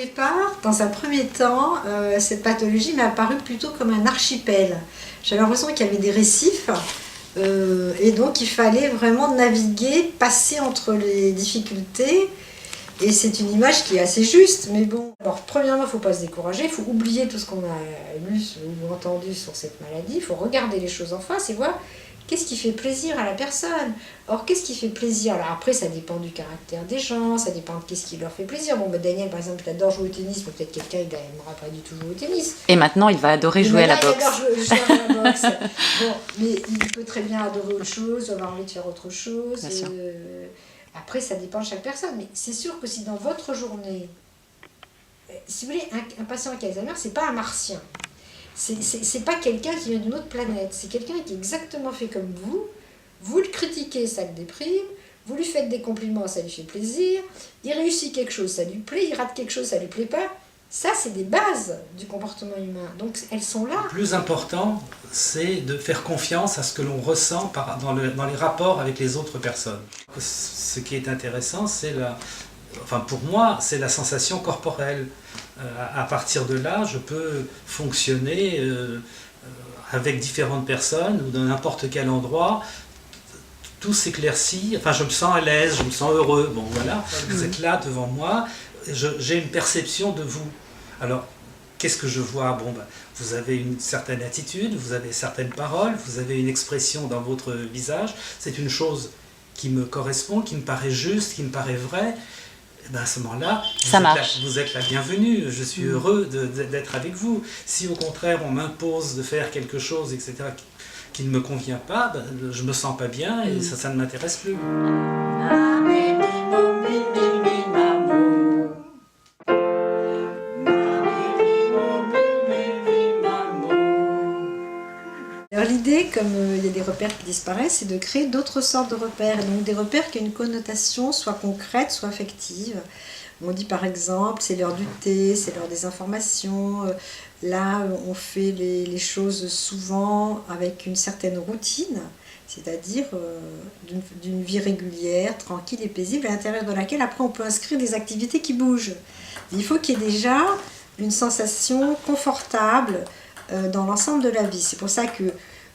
départ, dans un premier temps, cette pathologie m'est apparue plutôt comme un archipel. J'avais l'impression qu'il y avait des récifs et donc il fallait vraiment naviguer, passer entre les difficultés. Et c'est une image qui est assez juste, mais bon. Alors, premièrement, il ne faut pas se décourager, il faut oublier tout ce qu'on a lu ou entendu sur cette maladie, il faut regarder les choses en face et voir qu'est-ce qui fait plaisir à la personne. Or, qu'est-ce qui fait plaisir? Alors après, ça dépend du caractère des gens, ça dépend de qu'est-ce qui leur fait plaisir. Bon, Daniel, par exemple, il adore jouer au tennis, mais peut-être quelqu'un, il n'aimera pas du tout jouer au tennis. Et maintenant, il va adorer jouer à la boxe. Il adore jouer à la boxe. Bon, mais il peut très bien adorer autre chose, avoir envie de faire autre chose. Après, ça dépend de chaque personne, mais c'est sûr que si dans votre journée, si vous voulez, un patient avec Alzheimer, c'est pas un martien. C'est pas quelqu'un qui vient d'une autre planète. C'est quelqu'un qui est exactement fait comme vous. Vous le critiquez, ça le déprime. Vous lui faites des compliments, ça lui fait plaisir. Il réussit quelque chose, ça lui plaît. Il rate quelque chose, ça lui plaît pas. Ça, c'est des bases du comportement humain. Donc, elles sont là. Le plus important, c'est de faire confiance à ce que l'on ressent dans les rapports avec les autres personnes. Ce qui est intéressant, c'est pour moi, c'est la sensation corporelle. À partir de là, je peux fonctionner avec différentes personnes ou dans n'importe quel endroit. Tout s'éclaircit, enfin je me sens à l'aise, je me sens heureux. Bon voilà, vous êtes là devant moi. J'ai une perception de vous. Alors, qu'est-ce que je vois? Bon, vous avez une certaine attitude, vous avez certaines paroles, vous avez une expression dans votre visage. C'est une chose qui me correspond, qui me paraît juste, qui me paraît vraie. Et à ce moment-là, vous êtes la bienvenue. Je suis heureux d'être avec vous. Si au contraire, on m'impose de faire quelque chose, etc., qui ne me convient pas, je ne me sens pas bien et ça ne m'intéresse plus. Alors l'idée, comme il y a des repères qui disparaissent, c'est de créer d'autres sortes de repères. Donc des repères qui ont une connotation soit concrète, soit affective. On dit par exemple, c'est l'heure du thé, c'est l'heure des informations. Là, on fait les choses souvent avec une certaine routine, c'est-à-dire d'une vie régulière, tranquille et paisible, à l'intérieur de laquelle après on peut inscrire des activités qui bougent. Il faut qu'il y ait déjà une sensation confortable dans l'ensemble de la vie. C'est pour ça que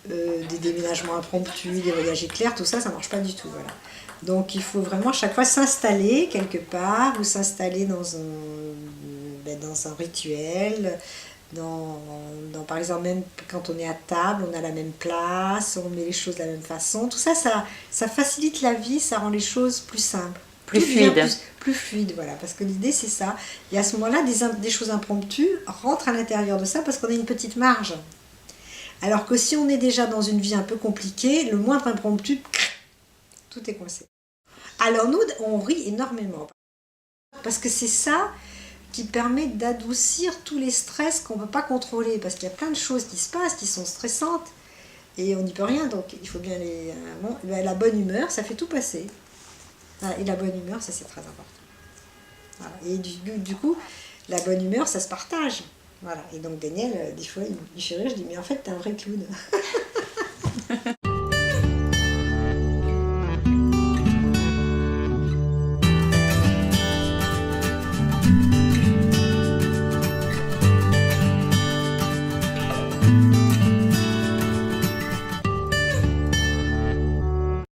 des déménagements impromptus, des voyages éclairs, tout ça, ça ne marche pas du tout. Voilà. Donc il faut vraiment chaque fois s'installer quelque part ou s'installer dans un rituel. Par exemple, même quand on est à table, on a la même place, on met les choses de la même façon. Tout ça, ça facilite la vie, ça rend les choses plus simples. Plus fluide. Plus fluide, voilà. Parce que l'idée, c'est ça. Et à ce moment-là, des choses impromptues rentrent à l'intérieur de ça parce qu'on a une petite marge. Alors que si on est déjà dans une vie un peu compliquée, le moindre impromptu, tout est coincé. Alors nous, on rit énormément. Parce que c'est ça qui permet d'adoucir tous les stress qu'on ne peut pas contrôler. Parce qu'il y a plein de choses qui se passent, qui sont stressantes. Et on n'y peut rien, donc il faut bien la bonne humeur, ça fait tout passer. Et la bonne humeur, ça c'est très important. Voilà. Et du coup, la bonne humeur, ça se partage. Voilà. Et donc Daniel, des fois, il fait rire, je dis, mais en fait, t'es un vrai clown.